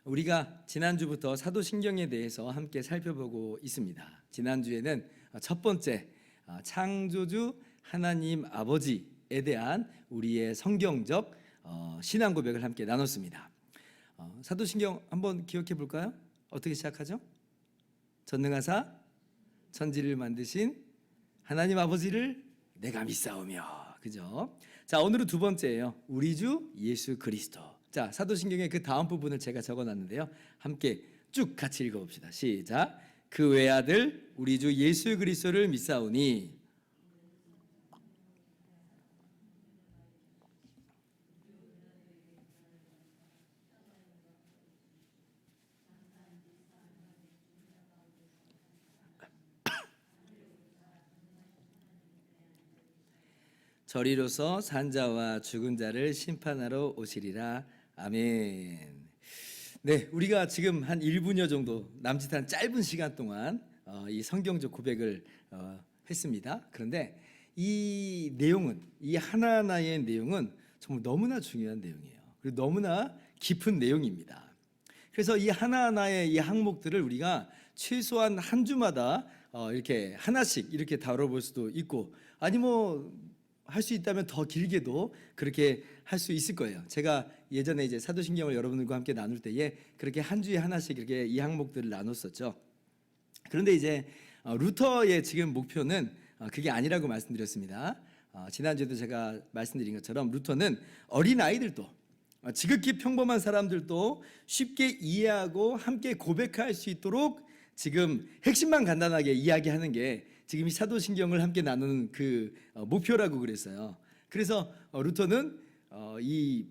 우리가 지난주부터 사도신경에 대해서 함께 살펴보고 있습니다. 지난주에는 첫 번째 창조주 하나님 아버지에 대한 우리의 성경적 신앙 고백을 함께 나눴습니다. 사도신경 한번 기억해 볼까요? 어떻게 시작하죠? 전능하사 천지를 만드신 하나님 아버지를 내가 믿사오며, 그죠? 자, 오늘은 두 번째예요. 우리 주 예수 그리스도. 자, 사도신경의 그 다음 부분을 제가 적어놨는데요. 함께 쭉 같이 읽어봅시다. 시작. 그 외아들 우리 주 예수 그리스도를 믿사오니. 저리로서 산자와 죽은 자를 심판하러 오시리라. 아멘. 네, 우리가 지금 한 1분여 정도 남짓한 짧은 시간 동안 이 성경적 고백을 했습니다. 그런데 이 내용은, 이 하나하나의 내용은 정말 너무나 중요한 내용이에요. 그리고 너무나 깊은 내용입니다. 그래서 이 하나하나의 이 항목들을 우리가 최소한 한 주마다 이렇게 하나씩 이렇게 다뤄볼 수도 있고, 아니 할 수 있다면 더 길게도 그렇게 할 수 있을 거예요. 제가 예전에 이제 사도신경을 여러분들과 함께 나눌 때에 그렇게 한 주에 하나씩 이렇게 이 항목들을 나눴었죠. 그런데 이제 루터의 지금 목표는 그게 아니라고 말씀드렸습니다. 지난주에도 제가 말씀드린 것처럼 루터는 어린 아이들도 지극히 평범한 사람들도 쉽게 이해하고 함께 고백할 수 있도록 지금 핵심만 간단하게 이야기하는 게 지금 이 사도신경을 함께 나누는 그 목표라고 그랬어요. 그래서 루터는 이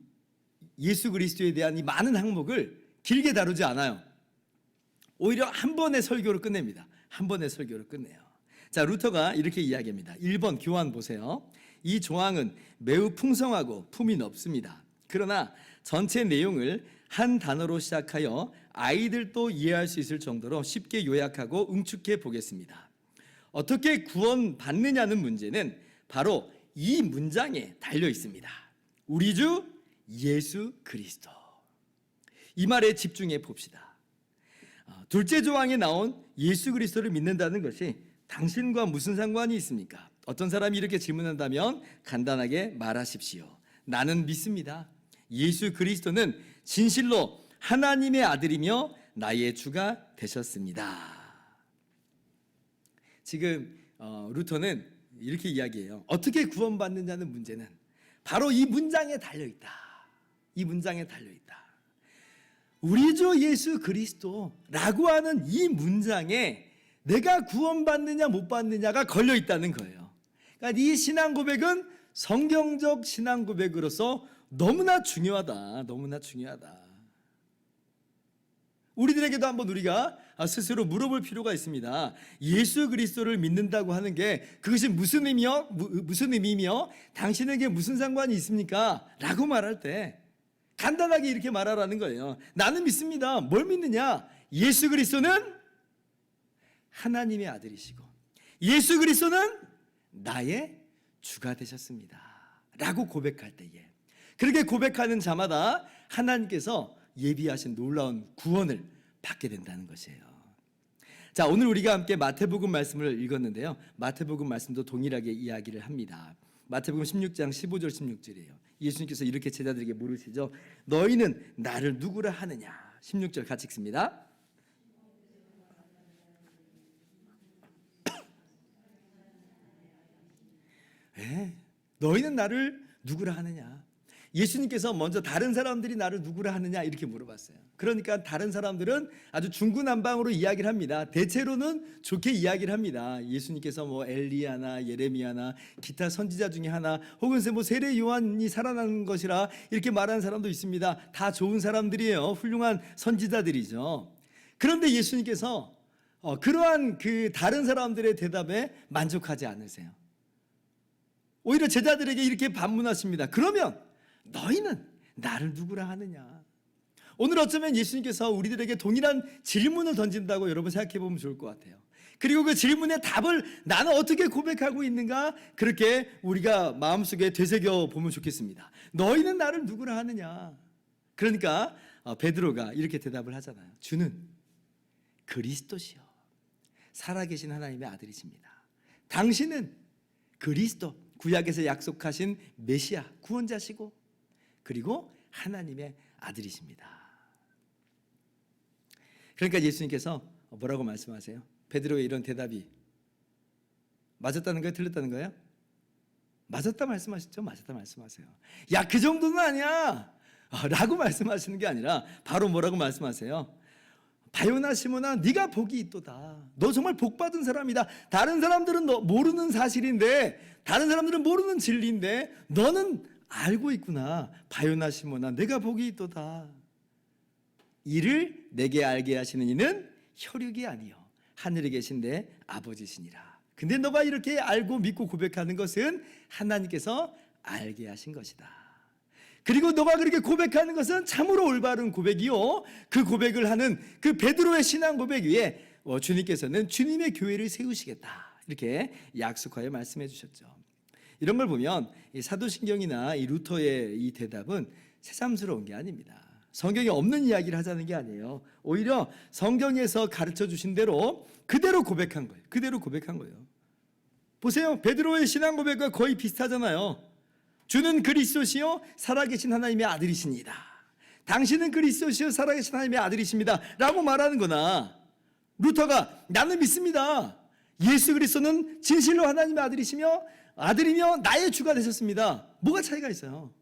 예수 그리스도에 대한 이 많은 항목을 길게 다루지 않아요. 오히려 한 번의 설교로 끝냅니다. 한 번의 설교로 끝내요. 자, 루터가 이렇게 이야기합니다. 1번 교환 보세요. 이 조항은 매우 풍성하고 품이 넓습니다. 그러나 전체 내용을 한 단어로 시작하여 아이들도 이해할 수 있을 정도로 쉽게 요약하고 응축해 보겠습니다. 어떻게 구원받느냐는 문제는 바로 이 문장에 달려 있습니다. 우리 주 예수 그리스도. 이 말에 집중해 봅시다. 둘째 조항에 나온 예수 그리스도를 믿는다는 것이 당신과 무슨 상관이 있습니까? 어떤 사람이 이렇게 질문한다면 간단하게 말하십시오. 나는 믿습니다. 예수 그리스도는 진실로 하나님의 아들이며 나의 주가 되셨습니다. 지금 루터는 이렇게 이야기해요. 어떻게 구원받느냐는 문제는 바로 이 문장에 달려있다. 이 문장에 달려있다. 우리 주 예수 그리스도라고 하는 이 문장에 내가 구원받느냐 못 받느냐가 걸려있다는 거예요. 그러니까 이 신앙 고백은 성경적 신앙 고백으로서 너무나 중요하다. 너무나 중요하다. 우리들에게도 한번 우리가 스스로 물어볼 필요가 있습니다. 예수 그리스도를 믿는다고 하는 게 그것이 무슨 의미며 당신에게 무슨 상관이 있습니까? 라고 말할 때 간단하게 이렇게 말하라는 거예요. 나는 믿습니다. 뭘 믿느냐? 예수 그리스도는 하나님의 아들이시고 예수 그리스도는 나의 주가 되셨습니다. 라고 고백할 때에 그렇게 고백하는 자마다 하나님께서 예비하신 놀라운 구원을 받게 된다는 것이에요. 자, 오늘 우리가 함께 마태복음 말씀을 읽었는데요. 마태복음 말씀도 동일하게 이야기를 합니다. 마태복음 16장 15절 16절이에요. 예수님께서 이렇게 제자들에게 물으시죠. 너희는 나를 누구라 하느냐? 16절 같이 읽습니다. 너희는 나를 누구라 하느냐? 예수님께서 먼저 다른 사람들이 나를 누구라 하느냐 이렇게 물어봤어요. 그러니까 다른 사람들은 아주 중구난방으로 이야기를 합니다. 대체로는 좋게 이야기를 합니다. 예수님께서 엘리야나 예레미야나 기타 선지자 중에 하나 혹은 세례 요한이 살아난 것이라 이렇게 말하는 사람도 있습니다. 다 좋은 사람들이에요. 훌륭한 선지자들이죠. 그런데 예수님께서 그러한 그 다른 사람들의 대답에 만족하지 않으세요. 오히려 제자들에게 이렇게 반문하십니다. 그러면 너희는 나를 누구라 하느냐? 오늘 어쩌면 예수님께서 우리들에게 동일한 질문을 던진다고 여러분 생각해 보면 좋을 것 같아요. 그리고 그 질문의 답을 나는 어떻게 고백하고 있는가? 그렇게 우리가 마음속에 되새겨 보면 좋겠습니다. 너희는 나를 누구라 하느냐? 그러니까 베드로가 이렇게 대답을 하잖아요. 주는 그리스도시요 살아계신 하나님의 아들이십니다. 당신은 그리스도, 구약에서 약속하신 메시아, 구원자시고 그리고 하나님의 아들이십니다. 그러니까 예수님께서 뭐라고 말씀하세요? 베드로의 이런 대답이 맞았다는 거예요? 틀렸다는 거예요? 맞았다 말씀하시죠? 맞았다 말씀하세요. 야, 그 정도는 아니야 라고 말씀하시는 게 아니라 바로 뭐라고 말씀하세요? 바요나 시몬아, 네가 복이 있도다. 너 정말 복 받은 사람이다. 다른 사람들은 너 모르는 사실인데, 다른 사람들은 모르는 진리인데 너는 알고 있구나. 바요나 시몬아, 내가 복이 있도다. 이를 내게 알게 하시는 이는 혈육이 아니요 하늘에 계신 내 아버지시니라. 근데 너가 이렇게 알고 믿고 고백하는 것은 하나님께서 알게 하신 것이다. 그리고 너가 그렇게 고백하는 것은 참으로 올바른 고백이요, 그 고백을 하는 그 베드로의 신앙 고백 위에 주님께서는 주님의 교회를 세우시겠다 이렇게 약속하여 말씀해 주셨죠. 이런 걸 보면 이 사도신경이나 이 루터의 이 대답은 새삼스러운 게 아닙니다. 성경에 없는 이야기를 하자는 게 아니에요. 오히려 성경에서 가르쳐 주신 대로 그대로 고백한 거예요. 그대로 고백한 거예요. 보세요. 베드로의 신앙 고백과 거의 비슷하잖아요. 주는 그리스도시요 살아계신 하나님의 아들이십니다. 당신은 그리스도시요 살아계신 하나님의 아들이십니다 라고 말하는 거나, 루터가 나는 믿습니다. 예수 그리스도는 진실로 하나님의 아들이며 나의 주가 되셨습니다. 뭐가 차이가 있어요?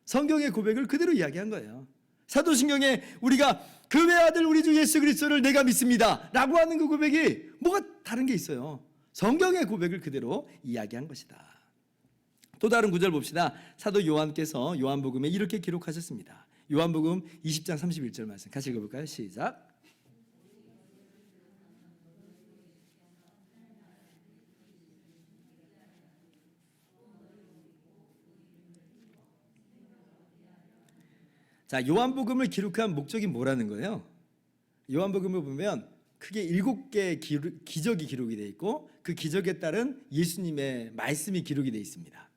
성경의 고백을 그대로 이야기한 거예요. 사도신경에 우리가 그 외아들 우리 주 예수 그리스도를 내가 믿습니다 라고 하는 그 고백이 뭐가 다른 게 있어요? 성경의 고백을 그대로 이야기한 것이다. 또 다른 구절 봅시다. 사도 요한께서 요한복음에 이렇게 기록하셨습니다. 요한복음 20장 31절 말씀 같이 읽어볼까요? 시작. 자, 요한복음을 기록한 목적이 뭐라는 거예요? 요한복음을 보면 크게 7개의 기적이 기록이 되어 있고 그 기적에 따른 예수님의 말씀이 기록이 되어 있습니다.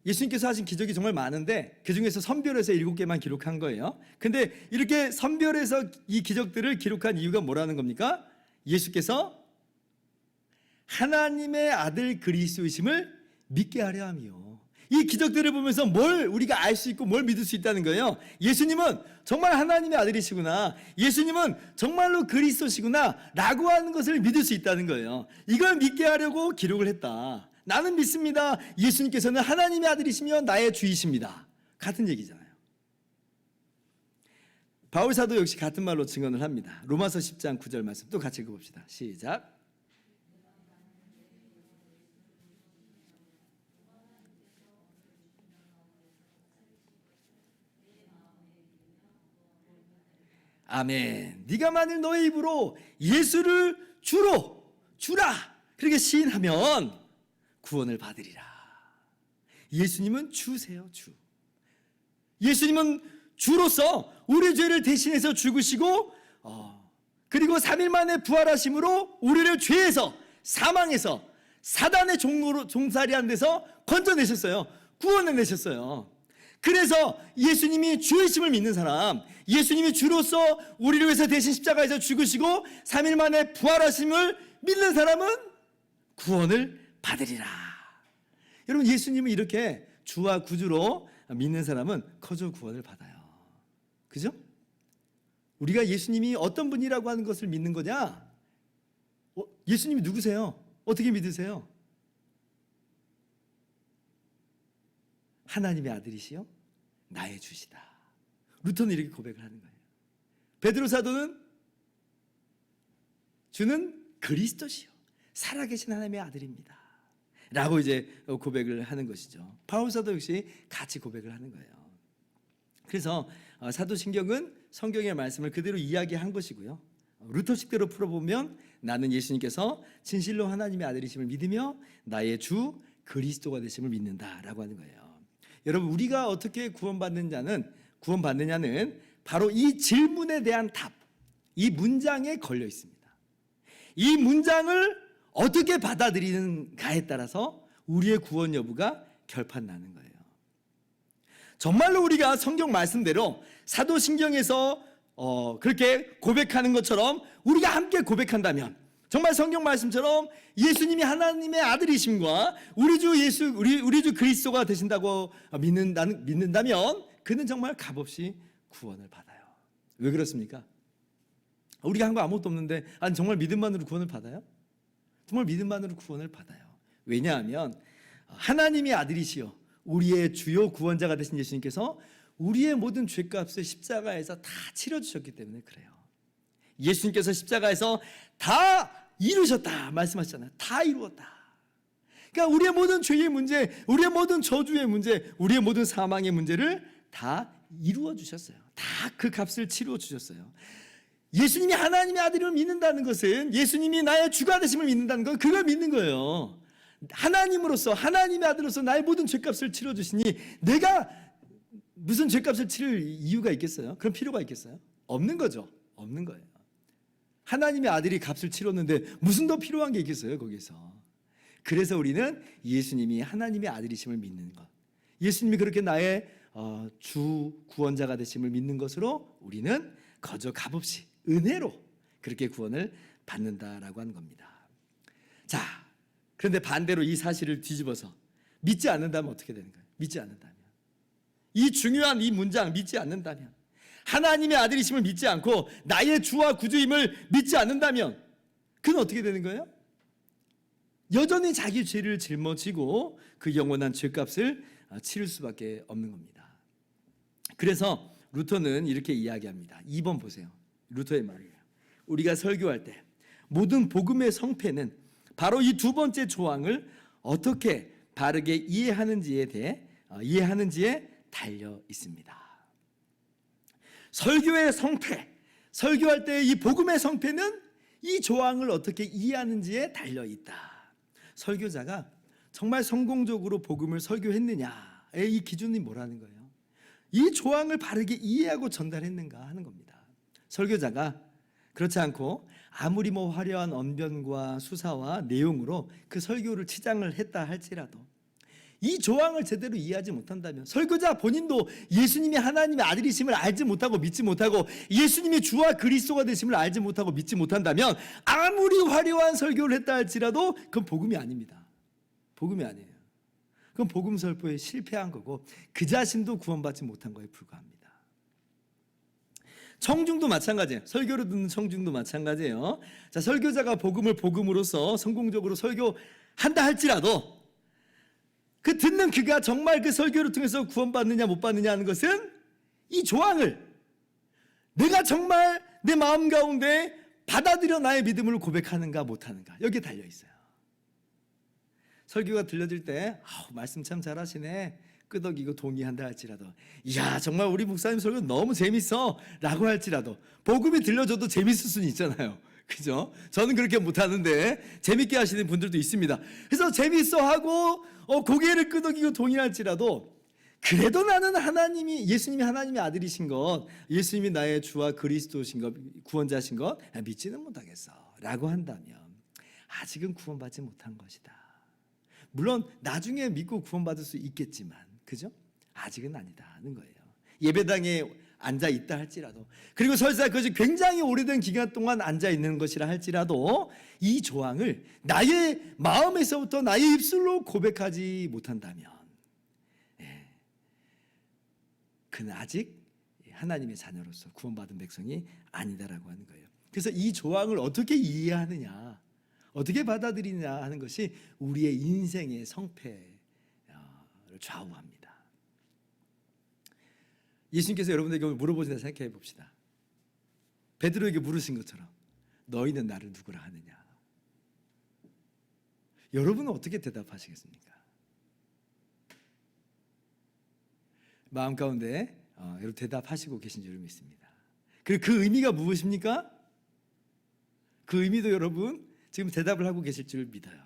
예수님께서 하신 기적이 정말 많은데 그중에서 선별해서 7개만 기록한 거예요. 근데 이렇게 선별해서 이 기적들을 기록한 이유가 뭐라는 겁니까? 예수께서 하나님의 아들 그리스도이심을 믿게 하려 함이요. 이 기적들을 보면서 뭘 우리가 알 수 있고 뭘 믿을 수 있다는 거예요. 예수님은 정말 하나님의 아들이시구나, 예수님은 정말로 그리스도시구나 라고 하는 것을 믿을 수 있다는 거예요. 이걸 믿게 하려고 기록을 했다. 나는 믿습니다. 예수님께서는 하나님의 아들이시며 나의 주이십니다. 같은 얘기잖아요. 바울 사도 역시 같은 말로 증언을 합니다. 로마서 10장 9절 말씀 또 같이 읽어봅시다. 시작. 아멘. 네가 만일 너의 입으로 예수를 주라 그렇게 시인하면 구원을 받으리라. 예수님은 주세요. 주. 예수님은 주로서 우리 죄를 대신해서 죽으시고 그리고 3일 만에 부활하심으로 우리를 죄에서, 사망에서, 사단의 종살이한 데서 건져내셨어요. 구원해내셨어요. 그래서 예수님이 주이심을 믿는 사람, 예수님이 주로서 우리를 위해서 대신 십자가에서 죽으시고 3일 만에 부활하심을 믿는 사람은 구원을 받으리라. 여러분, 예수님을 이렇게 주와 구주로 믿는 사람은 거저 구원을 받아요. 그죠? 우리가 예수님이 어떤 분이라고 하는 것을 믿는 거냐? 예수님이 누구세요? 어떻게 믿으세요? 하나님의 아들이시요 나의 주시다. 루터는 이렇게 고백을 하는 거예요. 베드로 사도는 주는 그리스도시요 살아계신 하나님의 아들입니다 라고 이제 고백을 하는 것이죠. 바울 사도 역시 같이 고백을 하는 거예요. 그래서 사도신경은 성경의 말씀을 그대로 이야기한 것이고요. 루터식대로 풀어보면 나는 예수님께서 진실로 하나님의 아들이심을 믿으며 나의 주 그리스도가 되심을 믿는다라고 하는 거예요. 여러분, 우리가 어떻게 구원받느냐는 바로 이 질문에 대한 답, 이 문장에 걸려 있습니다. 이 문장을 어떻게 받아들이는가에 따라서 우리의 구원 여부가 결판나는 거예요. 정말로 우리가 성경 말씀대로 사도신경에서 그렇게 고백하는 것처럼 우리가 함께 고백한다면, 정말 성경 말씀처럼 예수님이 하나님의 아들이심과 우리 주 그리스도가 되신다고 믿는다면 그는 정말 값없이 구원을 받아요. 왜 그렇습니까? 우리가 한 거 아무것도 없는데 아니 정말 믿음만으로 구원을 받아요? 정말 믿음만으로 구원을 받아요. 왜냐하면 하나님의 아들이시여 우리의 주요 구원자가 되신 예수님께서 우리의 모든 죄값을 십자가에서 다 치러주셨기 때문에 그래요. 예수님께서 십자가에서 다 이루셨다 말씀하셨잖아요. 다 이루었다. 그러니까 우리의 모든 죄의 문제, 우리의 모든 저주의 문제, 우리의 모든 사망의 문제를 다 이루어 주셨어요. 다 그 값을 치루어 주셨어요. 예수님이 하나님의 아들을 믿는다는 것은, 예수님이 나의 주가 되심을 믿는다는 건 그걸 믿는 거예요. 하나님으로서, 하나님의 아들로서 나의 모든 죄값을 치러 주시니 내가 무슨 죄값을 치를 이유가 있겠어요? 그런 필요가 있겠어요? 없는 거죠. 없는 거예요. 하나님의 아들이 값을 치렀는데 무슨 더 필요한 게 있겠어요, 거기서. 그래서 우리는 예수님이 하나님의 아들이심을 믿는 것, 예수님이 그렇게 나의 주 구원자가 되심을 믿는 것으로 우리는 거저 값없이 은혜로 그렇게 구원을 받는다라고 하는 겁니다. 자, 그런데 반대로 이 사실을 뒤집어서 믿지 않는다면 어떻게 되는 거예요? 믿지 않는다면, 이 중요한 이 문장 믿지 않는다면, 하나님의 아들이심을 믿지 않고 나의 주와 구주임을 믿지 않는다면 그는 어떻게 되는 거예요? 여전히 자기 죄를 짊어지고 그 영원한 죄값을 치를 수밖에 없는 겁니다. 그래서 루터는 이렇게 이야기합니다. 2번 보세요. 루터의 말이에요. 우리가 설교할 때 모든 복음의 성패는 바로 이 두 번째 조항을 어떻게 바르게 이해하는지에 달려 있습니다. 설교의 성패, 설교할 때 이 복음의 성패는 이 조항을 어떻게 이해하는지에 달려 있다. 설교자가 정말 성공적으로 복음을 설교했느냐의 이 기준이 뭐라는 거예요? 이 조항을 바르게 이해하고 전달했는가 하는 겁니다. 설교자가 그렇지 않고 아무리 화려한 언변과 수사와 내용으로 그 설교를 치장을 했다 할지라도 이 조항을 제대로 이해하지 못한다면, 설교자 본인도 예수님이 하나님의 아들이심을 알지 못하고 믿지 못하고 예수님이 주와 그리스도가 되심을 알지 못하고 믿지 못한다면 아무리 화려한 설교를 했다 할지라도 그건 복음이 아닙니다. 복음이 아니에요. 그건 복음 설교에 실패한 거고 그 자신도 구원받지 못한 거에 불과합니다. 청중도 마찬가지예요. 설교를 듣는 청중도 마찬가지예요. 자, 설교자가 복음을 복음으로서 성공적으로 설교한다 할지라도 그 듣는 그가 정말 그 설교를 통해서 구원받느냐 못 받느냐 하는 것은 이 조항을 내가 정말 내 마음 가운데 받아들여 나의 믿음을 고백하는가 못하는가, 여기에 달려 있어요. 설교가 들려질 때 말씀 참 잘하시네, 끄덕이고 동의한다 할지라도, 이야 정말 우리 목사님 설교 너무 재밌어 라고 할지라도, 복음이 들려줘도 재밌을 수는 있잖아요. 그죠? 저는 그렇게 못하는데 재밌게 하시는 분들도 있습니다. 그래서 재밌어 하고 고개를 끄덕이고 동의할지라도, 그래도 나는 예수님이 하나님의 아들이신 것, 예수님이 나의 주와 그리스도신 것, 구원자신 것 믿지는 못하겠어 라고 한다면 아직은 구원받지 못한 것이다. 물론 나중에 믿고 구원받을 수 있겠지만, 그죠? 아직은 아니다는 거예요. 예배당에 앉아 있다 할지라도, 그리고 설사 그것이 굉장히 오래된 기간 동안 앉아 있는 것이라 할지라도 이 조항을 나의 마음에서부터 나의 입술로 고백하지 못한다면 그는 아직 하나님의 자녀로서 구원받은 백성이 아니다라고 하는 거예요. 그래서 이 조항을 어떻게 이해하느냐, 어떻게 받아들이냐 하는 것이 우리의 인생의 성패를 좌우합니다. 예수님께서 여러분에게 물어보신다 생각해 봅시다. 베드로에게 물으신 것처럼 너희는 나를 누구라 하느냐. 여러분은 어떻게 대답하시겠습니까? 마음 가운데 여러분 대답하시고 계신 줄 믿습니다. 그리고 그 의미가 무엇입니까? 그 의미도 여러분 지금 대답을 하고 계실 줄 믿어요.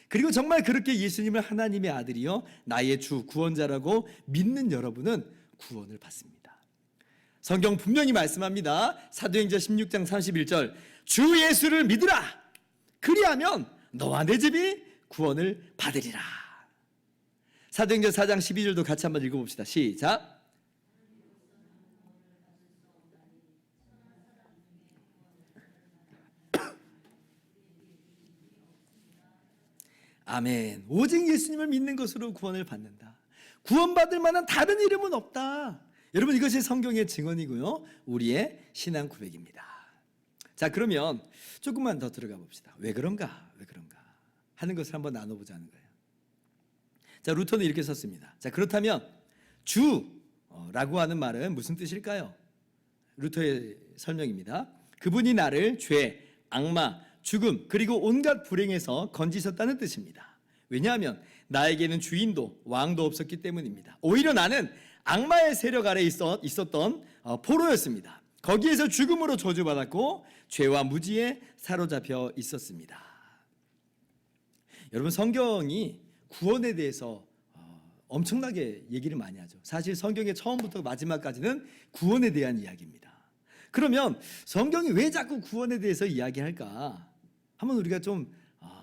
그리고 정말 그렇게 예수님을 하나님의 아들이요 나의 주 구원자라고 믿는 여러분은 구원을 받습니다. 성경 분명히 말씀합니다. 사도행전 16장 31절, 주 예수를 믿으라. 그리하면 너와 내 집이 구원을 받으리라. 사도행전 4장 12절도 같이 한번 읽어봅시다. 시작. 아멘. 오직 예수님을 믿는 것으로 구원을 받는다. 구원받을 만한 다른 이름은 없다. 여러분, 이것이 성경의 증언이고요, 우리의 신앙 고백입니다. 자, 그러면 조금만 더 들어가 봅시다. 왜 그런가 하는 것을 한번 나눠보자는 거예요. 자, 루터는 이렇게 썼습니다. 자, 그렇다면 주라고 하는 말은 무슨 뜻일까요? 루터의 설명입니다. 그분이 나를 죄, 악마, 죽음, 그리고 온갖 불행에서 건지셨다는 뜻입니다. 왜냐하면 나에게는 주인도 왕도 없었기 때문입니다. 오히려 나는 악마의 세력 아래 있었던 포로였습니다. 거기에서 죽음으로 저주받았고 죄와 무지에 사로잡혀 있었습니다. 여러분, 성경이 구원에 대해서 엄청나게 얘기를 많이 하죠. 사실 성경의 처음부터 마지막까지는 구원에 대한 이야기입니다. 그러면 성경이 왜 자꾸 구원에 대해서 이야기할까? 한번 우리가 좀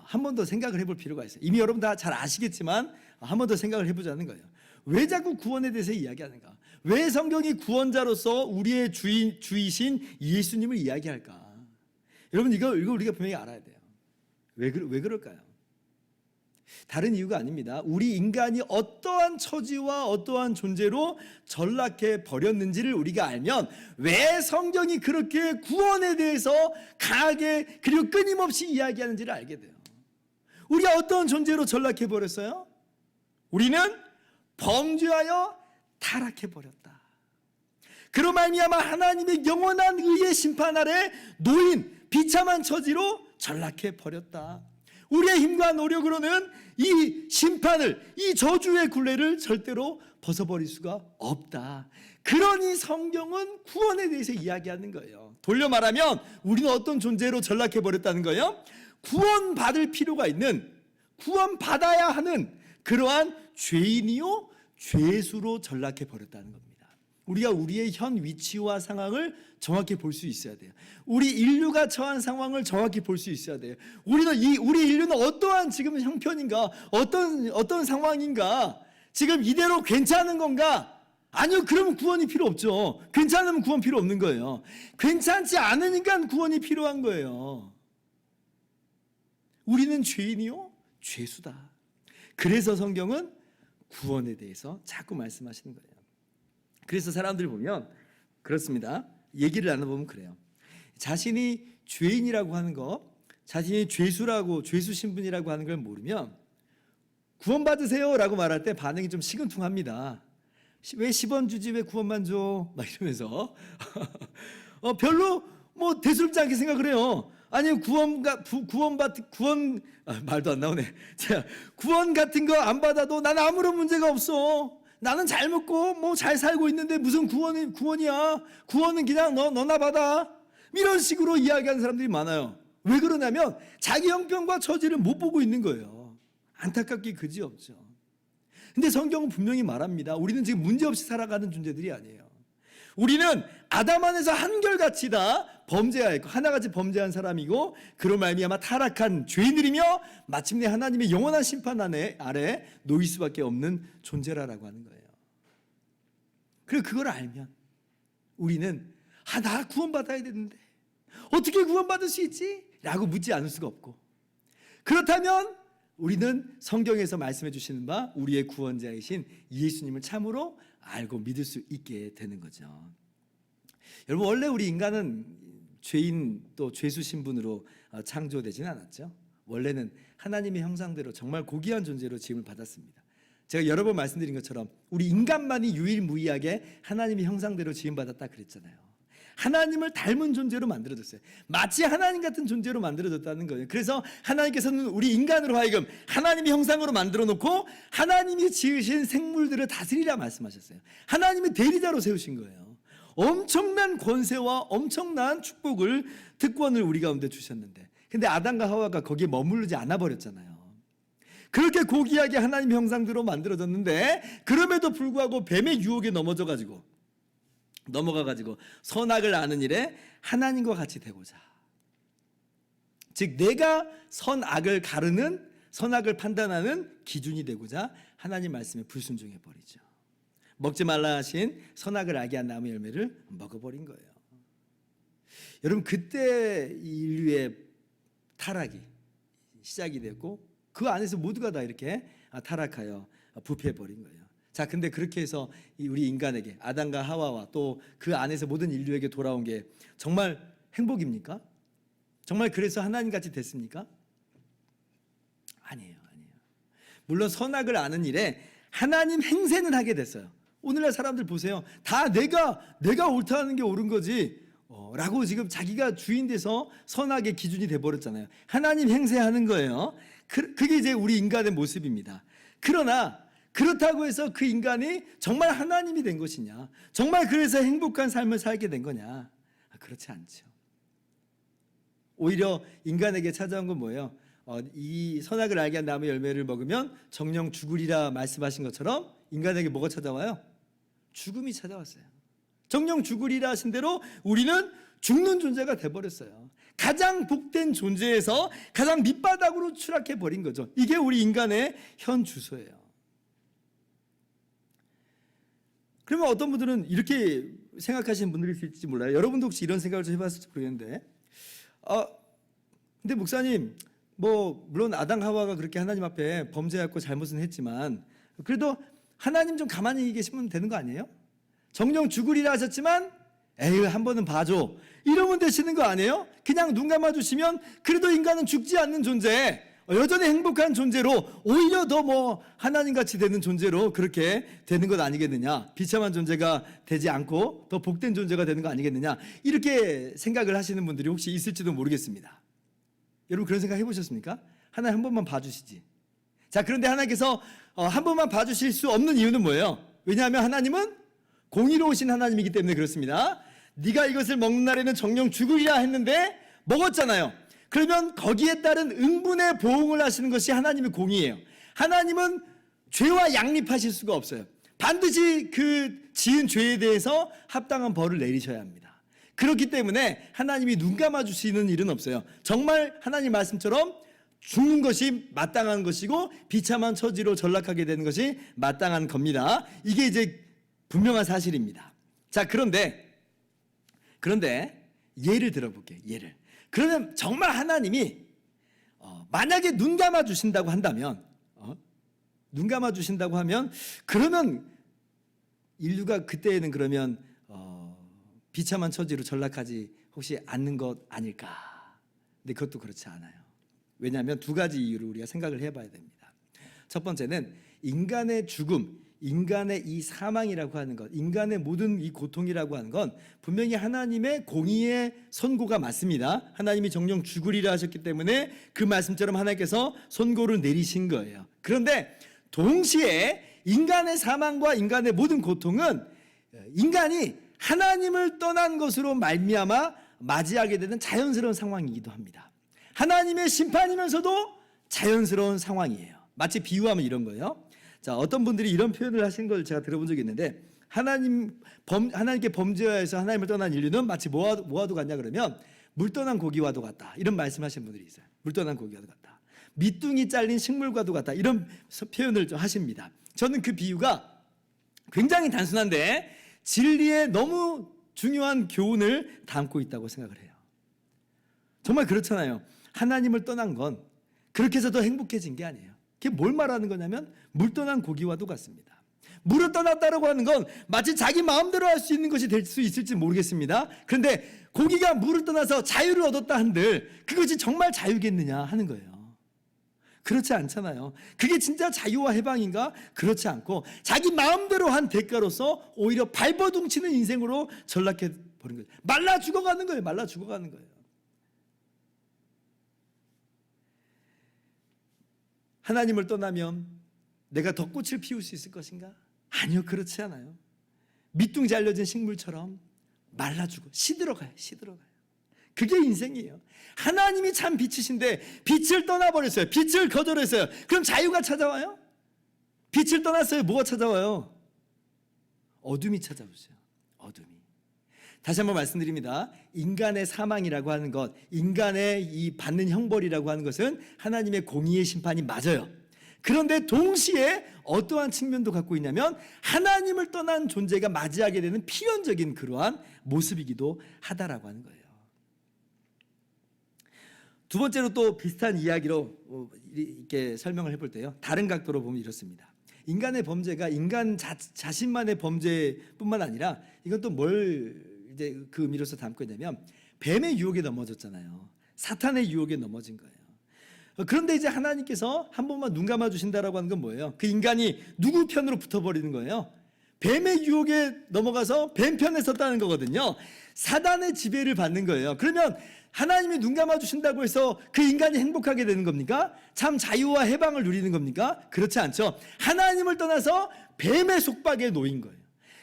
한 번 더 생각을 해볼 필요가 있어요. 이미 여러분 다 잘 아시겠지만 한 번 더 생각을 해보자는 거예요. 왜 자꾸 구원에 대해서 이야기하는가? 왜 성경이 구원자로서 우리의 주이신 예수님을 이야기할까? 여러분, 이거 우리가 분명히 알아야 돼요. 왜 그럴까요? 다른 이유가 아닙니다. 우리 인간이 어떠한 처지와 어떠한 존재로 전락해 버렸는지를 우리가 알면 왜 성경이 그렇게 구원에 대해서 강하게 그리고 끊임없이 이야기하는지를 알게 돼요. 우리가 어떤 존재로 전락해 버렸어요? 우리는 범죄하여 타락해 버렸다. 그로 말미암아 하나님의 영원한 의의 심판 아래 놓인 비참한 처지로 전락해 버렸다. 우리의 힘과 노력으로는 이 심판을, 이 저주의 굴레를 절대로 벗어버릴 수가 없다. 그러니 성경은 구원에 대해서 이야기하는 거예요. 돌려 말하면 우리는 어떤 존재로 전락해 버렸다는 거예요? 구원받을 필요가 있는, 구원받아야 하는 그러한 죄인이요 죄수로 전락해 버렸다는 겁니다. 우리가 우리의 현 위치와 상황을 정확히 볼 수 있어야 돼요. 우리 인류가 처한 상황을 정확히 볼 수 있어야 돼요. 우리 인류는 어떠한 지금 형편인가, 어떤 상황인가, 지금 이대로 괜찮은 건가? 아니요, 그러면 구원이 필요 없죠. 괜찮으면 구원 필요 없는 거예요. 괜찮지 않으니까 구원이 필요한 거예요. 우리는 죄인이요 죄수다. 그래서 성경은 구원에 대해서 자꾸 말씀하시는 거예요. 그래서 사람들 보면 그렇습니다. 얘기를 나눠보면 그래요. 자신이 죄인이라고 하는 거, 자신이 죄수 신분이라고 하는 걸 모르면 구원받으세요 라고 말할 때 반응이 좀 시큰둥합니다. 왜 10원 주지 왜 구원만 줘? 막 이러면서 별로 뭐 대수롭지 않게 생각을 해요. 아니 말도 안 나오네. 자, 구원 같은 거 안 받아도 난 아무런 문제가 없어. 나는 잘 먹고 뭐 잘 살고 있는데 무슨 구원이야? 구원은 그냥 너나 받아. 이런 식으로 이야기하는 사람들이 많아요. 왜 그러냐면 자기 형편과 처지를 못 보고 있는 거예요. 안타깝게 그지없죠. 근데 성경은 분명히 말합니다. 우리는 지금 문제없이 살아가는 존재들이 아니에요. 우리는 아담 안에서 한결같이 다 범죄하였고 하나같이 범죄한 사람이고 그로 말미암아 타락한 죄인들이며 마침내 하나님의 영원한 심판 아래 놓일 수밖에 없는 존재라고 하는 거예요. 그리고 그걸 알면 우리는 나 구원받아야 되는데 어떻게 구원받을 수 있지? 라고 묻지 않을 수가 없고, 그렇다면 우리는 성경에서 말씀해 주시는 바 우리의 구원자이신 예수님을 참으로 알고 믿을 수 있게 되는 거죠. 여러분, 원래 우리 인간은 죄인 또 죄수 신분으로 창조되지는 않았죠. 원래는 하나님의 형상대로 정말 고귀한 존재로 지음을 받았습니다. 제가 여러 번 말씀드린 것처럼 우리 인간만이 유일무이하게 하나님의 형상대로 지음받았다 그랬잖아요. 하나님을 닮은 존재로 만들어졌어요. 마치 하나님 같은 존재로 만들어졌다는 거예요. 그래서 하나님께서는 우리 인간으로 하여금 하나님의 형상으로 만들어 놓고 하나님이 지으신 생물들을 다스리라 말씀하셨어요. 하나님의 대리자로 세우신 거예요. 엄청난 권세와 엄청난 축복을, 특권을 우리 가운데 주셨는데, 근데 아담과 하와가 거기에 머무르지 않아 버렸잖아요. 그렇게 고귀하게 하나님의 형상대로 만들어졌는데 그럼에도 불구하고 뱀의 유혹에 넘어가가지고 선악을 아는 일에 하나님과 같이 되고자, 즉 내가 선악을 가르는, 선악을 판단하는 기준이 되고자 하나님 말씀에 불순종해 버리죠. 먹지 말라 하신 선악을 알게 한 나무 열매를 먹어버린 거예요. 여러분, 그때 인류의 타락이 시작이 됐고 그 안에서 모두가 다 이렇게 타락하여 부패해버린 거예요. 자, 근데 그렇게 해서 우리 인간에게, 아담과 하와와 또 그 안에서 모든 인류에게 돌아온 게 정말 행복입니까? 정말 그래서 하나님같이 됐습니까? 아니에요. 물론 선악을 아는 일에 하나님 행세는 하게 됐어요. 오늘날 사람들 보세요. 다 내가 옳다는 게 옳은 거지 라고 지금 자기가 주인 돼서 선악의 기준이 돼버렸잖아요. 하나님 행세하는 거예요. 그게 이제 우리 인간의 모습입니다. 그러나 그렇다고 해서 그 인간이 정말 하나님이 된 것이냐, 정말 그래서 행복한 삶을 살게 된 거냐? 그렇지 않죠. 오히려 인간에게 찾아온 건 뭐예요? 이 선악을 알게 한 나무의 열매를 먹으면 정령 죽으리라 말씀하신 것처럼 인간에게 뭐가 찾아와요? 죽음이 찾아왔어요. 정령 죽으리라 하신 대로 우리는 죽는 존재가 돼버렸어요. 가장 복된 존재에서 가장 밑바닥으로 추락해 버린 거죠. 이게 우리 인간의 현 주소예요. 그러면 어떤 분들은 이렇게 생각하시는 분들이 있을지 몰라요. 여러분도 혹시 이런 생각을 좀 해봤을지 모르겠는데, 근데 목사님, 물론 아담 하와가 그렇게 하나님 앞에 범죄했고 잘못은 했지만 그래도 하나님 좀 가만히 계시면 되는 거 아니에요? 정령 죽으리라 하셨지만 에휴 한 번은 봐줘 이러면 되시는 거 아니에요? 그냥 눈 감아주시면 그래도 인간은 죽지 않는 존재, 여전히 행복한 존재로, 오히려 더 하나님같이 되는 존재로 그렇게 되는 것 아니겠느냐, 비참한 존재가 되지 않고 더 복된 존재가 되는 거 아니겠느냐, 이렇게 생각을 하시는 분들이 혹시 있을지도 모르겠습니다. 여러분 그런 생각 해보셨습니까? 하나님 한 번만 봐주시지. 자, 그런데 하나님께서 한 번만 봐주실 수 없는 이유는 뭐예요? 왜냐하면 하나님은 공의로우신 하나님이기 때문에 그렇습니다. 네가 이것을 먹는 날에는 정령 죽으리라 했는데 먹었잖아요. 그러면 거기에 따른 응분의 보응을 하시는 것이 하나님의 공의예요. 하나님은 죄와 양립하실 수가 없어요. 반드시 그 지은 죄에 대해서 합당한 벌을 내리셔야 합니다. 그렇기 때문에 하나님이 눈 감아주시는 일은 없어요. 정말 하나님 말씀처럼 죽는 것이 마땅한 것이고 비참한 처지로 전락하게 되는 것이 마땅한 겁니다. 이게 이제 분명한 사실입니다. 자, 그런데 예를 들어볼게요. 예를. 그러면 정말 하나님이 만약에 눈 감아 주신다고 한다면, 눈 감아 주신다고 하면 그러면 인류가 그때에는 그러면 비참한 처지로 전락하지 혹시 않는 것 아닐까? 근데 그것도 그렇지 않아요. 왜냐하면 두 가지 이유를 우리가 생각을 해봐야 됩니다. 첫 번째는 인간의 죽음, 인간의 이 사망이라고 하는 것, 인간의 모든 이 고통이라고 하는 건 분명히 하나님의 공의의 선고가 맞습니다. 하나님이 정령 죽으리라 하셨기 때문에 그 말씀처럼 하나님께서 선고를 내리신 거예요. 그런데 동시에 인간의 사망과 인간의 모든 고통은 인간이 하나님을 떠난 것으로 말미암아 맞이하게 되는 자연스러운 상황이기도 합니다. 하나님의 심판이면서도 자연스러운 상황이에요. 마치 비유하면 이런 거예요. 자, 어떤 분들이 이런 표현을 하신 걸 제가 들어본 적이 있는데, 하나님께 범죄해서 하나님을 떠난 인류는 마치 뭐와도 같냐 그러면 물 떠난 고기와도 같다, 이런 말씀하시는 분들이 있어요. 물 떠난 고기와도 같다, 밑둥이 잘린 식물과도 같다, 이런 표현을 좀 하십니다. 저는 그 비유가 굉장히 단순한데 진리의 너무 중요한 교훈을 담고 있다고 생각을 해요. 정말 그렇잖아요. 하나님을 떠난 건 그렇게 해서 더 행복해진 게 아니에요. 그게 뭘 말하는 거냐면 물 떠난 고기와도 같습니다. 물을 떠났다라고 하는 건 마치 자기 마음대로 할 수 있는 것이 될 수 있을지 모르겠습니다. 그런데 고기가 물을 떠나서 자유를 얻었다 한들 그것이 정말 자유겠느냐 하는 거예요. 그렇지 않잖아요. 그게 진짜 자유와 해방인가? 그렇지 않고 자기 마음대로 한 대가로서 오히려 발버둥치는 인생으로 전락해 버린 거예요. 말라 죽어가는 거예요. 말라 죽어가는 거예요. 하나님을 떠나면 내가 더 꽃을 피울 수 있을 것인가? 아니요, 그렇지 않아요. 밑둥 잘려진 식물처럼 말라 죽어 시들어가요. 그게 인생이에요. 하나님이 참 빛이신데 빛을 떠나버렸어요. 빛을 거절했어요. 그럼 자유가 찾아와요? 빛을 떠났어요. 뭐가 찾아와요? 어둠이 찾아오세요. 어둠이. 다시 한번 말씀드립니다. 인간의 사망이라고 하는 것, 인간의 이 받는 형벌이라고 하는 것은 하나님의 공의의 심판이 맞아요. 그런데 동시에 어떠한 측면도 갖고 있냐면 하나님을 떠난 존재가 맞이하게 되는 필연적인 그러한 모습이기도 하다라고 하는 거예요. 두 번째로 또 비슷한 이야기로 이렇게 설명을 해볼 때요, 다른 각도로 보면 이렇습니다. 인간의 범죄가 인간 자신만의 범죄뿐만 아니라 이건 또 뭘 이제 그 의미로서 담고 있냐면 뱀의 유혹에 넘어졌잖아요. 사탄의 유혹에 넘어진 거예요. 그런데 이제 하나님께서 한 번만 눈 감아 주신다라고 하는 건 뭐예요? 그 인간이 누구 편으로 붙어버리는 거예요? 뱀의 유혹에 넘어가서 뱀 편에 섰다는 거거든요. 사단의 지배를 받는 거예요. 그러면 하나님이 눈 감아 주신다고 해서 그 인간이 행복하게 되는 겁니까? 참 자유와 해방을 누리는 겁니까? 그렇지 않죠. 하나님을 떠나서 뱀의 속박에 놓인 거예요.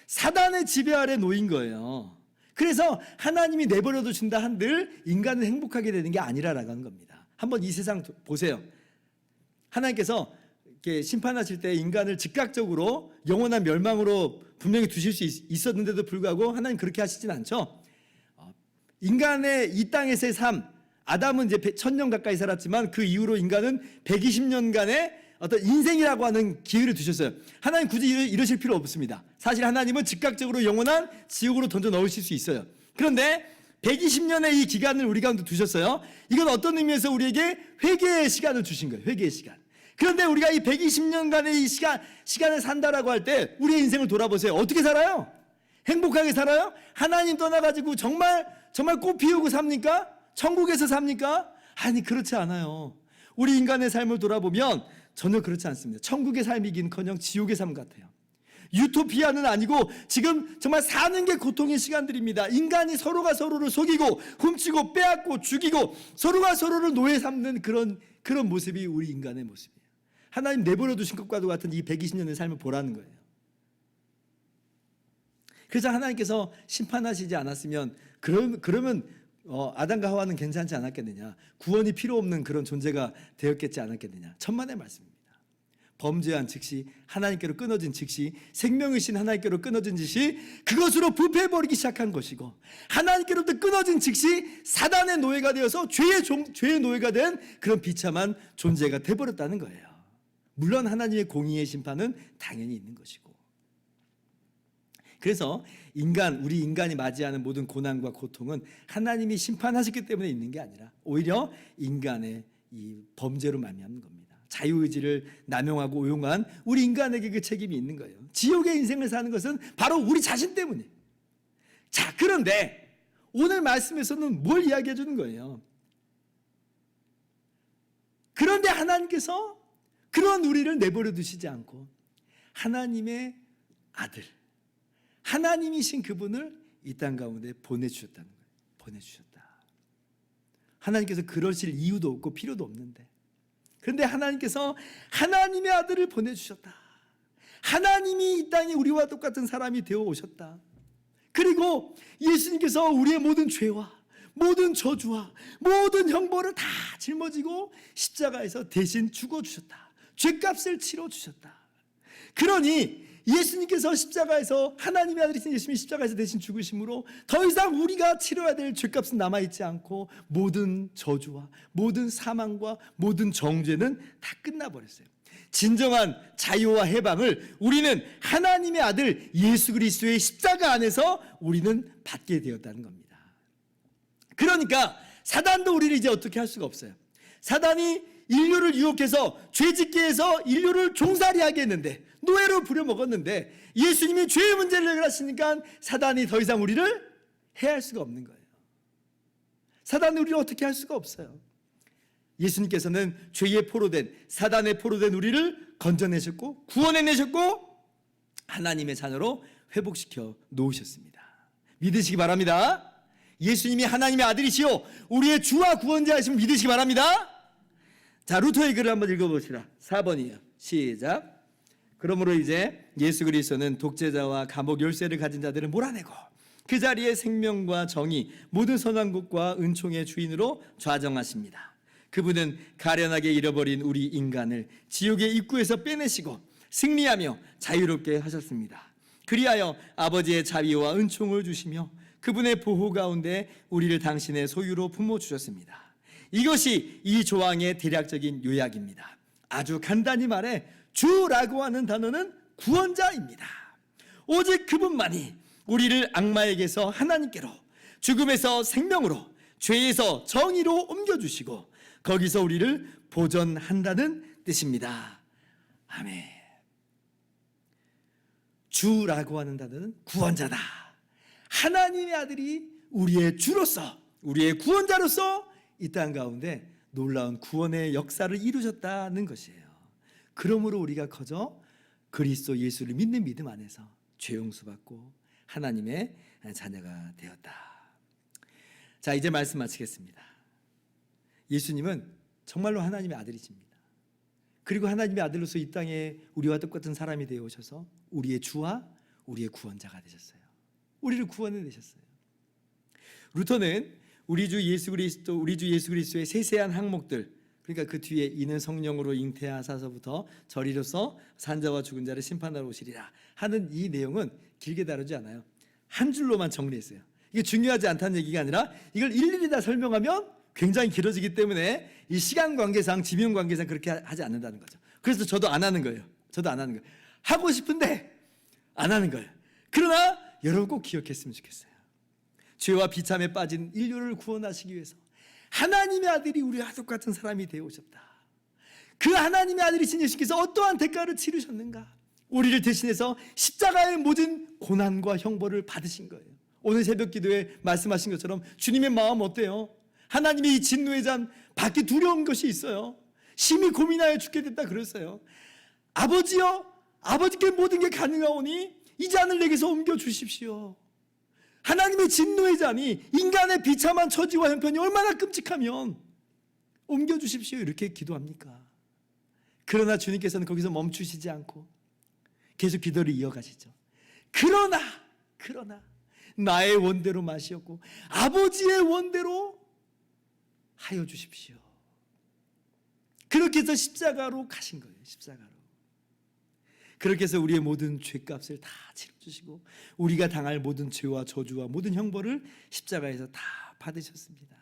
사단의 지배 아래 놓인 거예요. 그래서 하나님이 내버려 두신다 한들 인간은 행복하게 되는 게 아니라라고 하는 겁니다. 한번 이 세상 보세요. 하나님께서 이렇게 심판하실 때 인간을 즉각적으로 영원한 멸망으로 분명히 두실 수 있었는데도 불구하고 하나님 그렇게 하시진 않죠. 인간의 이 땅에서의 삶, 아담은 이제 1000년 가까이 살았지만 그 이후로 인간은 120년간의 어떤 인생이라고 하는 기회를 두셨어요. 하나님 굳이 이러실 필요 없습니다. 사실 하나님은 즉각적으로 영원한 지옥으로 던져 넣으실 수 있어요. 그런데 120년의 이 기간을 우리 가운데 두셨어요. 이건 어떤 의미에서 우리에게 회개의 시간을 주신 거예요. 회개의 시간. 그런데 우리가 이 120년간의 이 시간을 산다라고 할 때 우리의 인생을 돌아보세요. 어떻게 살아요? 행복하게 살아요? 하나님 떠나가지고 정말 꽃 피우고 삽니까? 천국에서 삽니까? 아니, 그렇지 않아요. 우리 인간의 삶을 돌아보면 전혀 그렇지 않습니다. 천국의 삶이긴커녕 지옥의 삶 같아요. 유토피아는 아니고 지금 정말 사는 게 고통의 시간들입니다. 인간이 서로가 서로를 속이고 훔치고 빼앗고 죽이고 서로가 서로를 노예 삼는 그런 모습이 우리 인간의 모습이에요. 하나님 내버려 두신 것과도 같은 이 120년의 삶을 보라는 거예요. 그래서 하나님께서 심판하시지 않았으면 그러면 아담과 하와는 괜찮지 않았겠느냐, 구원이 필요 없는 그런 존재가 되었겠지 않았겠느냐. 천만의 말씀입니다. 범죄한 즉시 하나님께로 끊어진 즉시 생명이신 하나님께로 끊어진 즉시 그것으로 부패해버리기 시작한 것이고, 하나님께로부터 끊어진 즉시 사단의 노예가 되어서 죄의 노예가 된 그런 비참한 존재가 돼버렸다는 거예요. 물론 하나님의 공의의 심판은 당연히 있는 것이고, 그래서 우리 인간이 맞이하는 모든 고난과 고통은 하나님이 심판하셨기 때문에 있는 게 아니라 오히려 인간의 이 범죄로 말미암는 겁니다. 자유의지를 남용하고 오용한 우리 인간에게 그 책임이 있는 거예요. 지옥의 인생을 사는 것은 바로 우리 자신 때문이에요. 자, 그런데 오늘 말씀에서는 뭘 이야기해 주는 거예요? 그런데 하나님께서 그런 우리를 내버려 두시지 않고 하나님의 아들, 하나님이신 그분을 이 땅 가운데 보내주셨다는 거예요. 보내주셨다. 하나님께서 그러실 이유도 없고 필요도 없는데, 그런데 하나님께서 하나님의 아들을 보내주셨다. 하나님이 이 땅에 우리와 똑같은 사람이 되어 오셨다. 그리고 예수님께서 우리의 모든 죄와 모든 저주와 모든 형벌을 다 짊어지고 십자가에서 대신 죽어주셨다. 죄값을 치러주셨다. 그러니 예수님께서 십자가에서, 하나님의 아들이신 예수님이 십자가에서 대신 죽으심으로 더 이상 우리가 치러야 될 죄값은 남아있지 않고 모든 저주와 모든 사망과 모든 정죄는 다 끝나버렸어요. 진정한 자유와 해방을 우리는 하나님의 아들 예수 그리스도의 십자가 안에서 우리는 받게 되었다는 겁니다. 그러니까 사단도 우리를 이제 어떻게 할 수가 없어요. 사단이 인류를 유혹해서 죄짓게 해서 인류를 종살이하게 했는데, 노예로 부려먹었는데, 예수님이 죄의 문제를 해결하시니까 사단이 더 이상 우리를 해할 수가 없는 거예요. 사단이 우리를 어떻게 할 수가 없어요. 예수님께서는 죄의 포로된, 사단의 포로된 우리를 건져내셨고 구원해내셨고 하나님의 자녀로 회복시켜 놓으셨습니다. 믿으시기 바랍니다. 예수님이 하나님의 아들이시오 우리의 주와 구원자이심을 믿으시기 바랍니다. 자, 루터의 글을 한번 읽어봅시다. 4번이에요. 시작. 그러므로 이제 예수 그리스도는 독재자와 감옥 열쇠를 가진 자들을 몰아내고 그 자리에 생명과 정의, 모든 선한 것과 은총의 주인으로 좌정하십니다. 그분은 가련하게 잃어버린 우리 인간을 지옥의 입구에서 빼내시고 승리하며 자유롭게 하셨습니다. 그리하여 아버지의 자비와 은총을 주시며 그분의 보호 가운데 우리를 당신의 소유로 품어주셨습니다. 이것이 이 조항의 대략적인 요약입니다. 아주 간단히 말해 주라고 하는 단어는 구원자입니다. 오직 그분만이 우리를 악마에게서 하나님께로, 죽음에서 생명으로, 죄에서 정의로 옮겨주시고 거기서 우리를 보존한다는 뜻입니다. 아멘. 주라고 하는 단어는 구원자다. 하나님의 아들이 우리의 주로서, 우리의 구원자로서 이 땅 가운데 놀라운 구원의 역사를 이루셨다는 것이에요. 그러므로 우리가 거저 그리스도 예수를 믿는 믿음 안에서 죄 용서받고 하나님의 자녀가 되었다. 자, 이제 말씀 마치겠습니다. 예수님은 정말로 하나님의 아들이십니다. 그리고 하나님의 아들로서 이 땅에 우리와 똑같은 사람이 되어 오셔서 우리의 주와 우리의 구원자가 되셨어요. 우리를 구원해 내셨어요. 루터는 우리 주 예수 그리스도의 세세한 항목들, 그러니까 그 뒤에 이는 성령으로 잉태하사서부터 저리로서 산자와 죽은 자를 심판하러 오시리라 하는 이 내용은 길게 다루지 않아요. 한 줄로만 정리했어요. 이게 중요하지 않다는 얘기가 아니라 이걸 일일이 다 설명하면 굉장히 길어지기 때문에 이 시간 관계상, 지명 관계상 그렇게 하지 않는다는 거죠. 그래서 저도 안 하는 거예요. 하고 싶은데 안 하는 거예요. 그러나 여러분 꼭 기억했으면 좋겠어요. 죄와 비참에 빠진 인류를 구원하시기 위해서 하나님의 아들이 우리와 똑같은 사람이 되어 오셨다. 그 하나님의 아들이신 예수께서 어떠한 대가를 치르셨는가? 우리를 대신해서 십자가의 모든 고난과 형벌을 받으신 거예요. 오늘 새벽 기도에 말씀하신 것처럼 주님의 마음 어때요? 하나님의 이 진노의 잔 받기 두려운 것이 있어요. 심히 고민하여 죽게 됐다 그랬어요. 아버지여, 아버지께 모든 게 가능하오니 이 잔을 내게서 옮겨 주십시오. 하나님의 진노의 잔이 인간의 비참한 처지와 형편이 얼마나 끔찍하면 옮겨 주십시오 이렇게 기도합니까? 그러나 주님께서는 거기서 멈추시지 않고 계속 기도를 이어가시죠. 그러나 나의 원대로 마시었고 아버지의 원대로 하여 주십시오. 그렇게 해서 십자가로 가신 거예요. 십자가로. 그렇게 해서 우리의 모든 죄값을 다 치러주시고 우리가 당할 모든 죄와 저주와 모든 형벌을 십자가에서 다 받으셨습니다.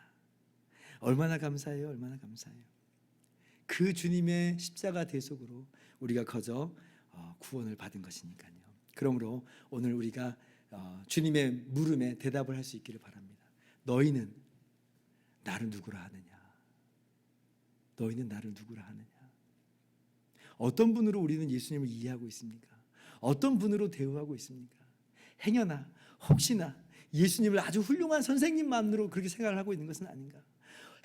얼마나 감사해요. 얼마나 감사해요. 그 주님의 십자가 대속으로 우리가 거저 구원을 받은 것이니까요. 그러므로 오늘 우리가 주님의 물음에 대답을 할 수 있기를 바랍니다. 너희는 나를 누구라 하느냐? 너희는 나를 누구라 하느냐? 어떤 분으로 우리는 예수님을 이해하고 있습니까? 어떤 분으로 대우하고 있습니까? 행여나 혹시나 예수님을 아주 훌륭한 선생님만으로 그렇게 생각을 하고 있는 것은 아닌가?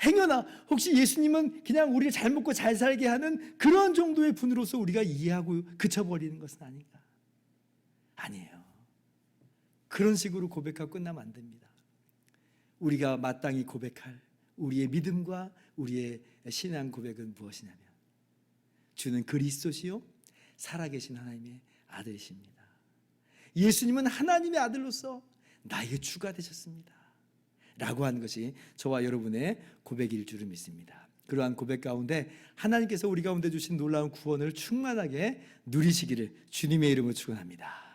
행여나 혹시 예수님은 그냥 우리를 잘 먹고 잘 살게 하는 그런 정도의 분으로서 우리가 이해하고 그쳐버리는 것은 아닌가? 아니에요. 그런 식으로 고백하고 끝나면 안 됩니다. 우리가 마땅히 고백할 우리의 믿음과 우리의 신앙 고백은 무엇이냐면 주는 그리스도시요 살아계신 하나님의 아들이십니다. 예수님은 하나님의 아들로서 나의 주가 되셨습니다 라고 하는 것이 저와 여러분의 고백일 줄을 믿습니다. 그러한 고백 가운데 하나님께서 우리 가운데 주신 놀라운 구원을 충만하게 누리시기를 주님의 이름으로 축원합니다.